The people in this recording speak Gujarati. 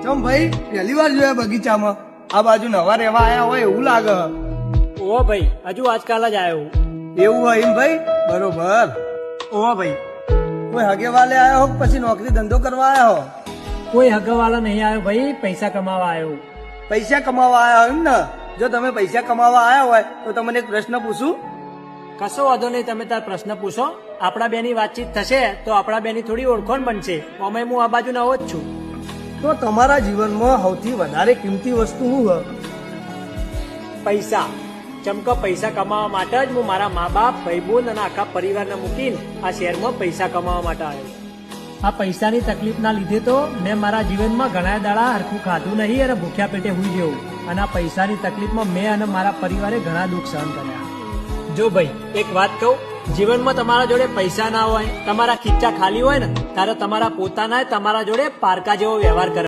ચમ ભાઈ પહેલી વાર જોયા બગીચામાં? આ બાજુ નવા રહેવા આયા હોય એવું લાગે. ઓહો ભાઈ, હજુ આજકાલ જ આવ્યો. એવું હોય એમ ભાઈ? બરોબર. ઓહો ભાઈ, કોઈ હગે વાલે આયા હો કે પછી નોકરી ધંધો કરવા આયા હો? કોઈ હગાવાળા નહીં આવ્યો ભાઈ, પૈસા કમાવા આવ્યો. પૈસા કમાવા આયા હોય એમ ને? જો તમે પૈસા કમાવા આયા હોય તો તમને એક પ્રશ્ન પૂછું? કશો વાંધો નહીં, તમે તાર પ્રશ્ન પૂછો. આપણા બેની વાતચીત થશે તો આપણા બેની થોડી ઓળખાણ બનશે. અમે હું આ બાજુ નવો જ છું. તો તમારા જીવનમાં સૌથી વધારે કિંમતી વસ્તુ શું હોય? પૈસા. ચમકો પૈસા કમાવા માટે જ હું મારા મા બાપ, ભાઈ બહેન અને આખા પરિવારને મૂકીને આ શહેરમાં પૈસા કમાવા માટે આવ્યો. આ પૈસાની તકલીફના લીધે તો મેં મારા જીવનમાં ઘણા દાડા હરખું ખાધું નહીં અને ભૂખ્યા પેટે હુઈ જવું. અને આ પૈસાની તકલીફમાં મેં અને મારા પરિવારે ઘણા દુઃખ સહન કર્યા. જો ભાઈ, એક વાત કહું, જીવનમાં તમારા જોડે પૈસા ના હોય, તમારા ખીચ્ચા ખાલી હોય ને, ત્યારે તમારા પોતાના તમારા જોડે પારકા જેવો વ્યવહાર કરે.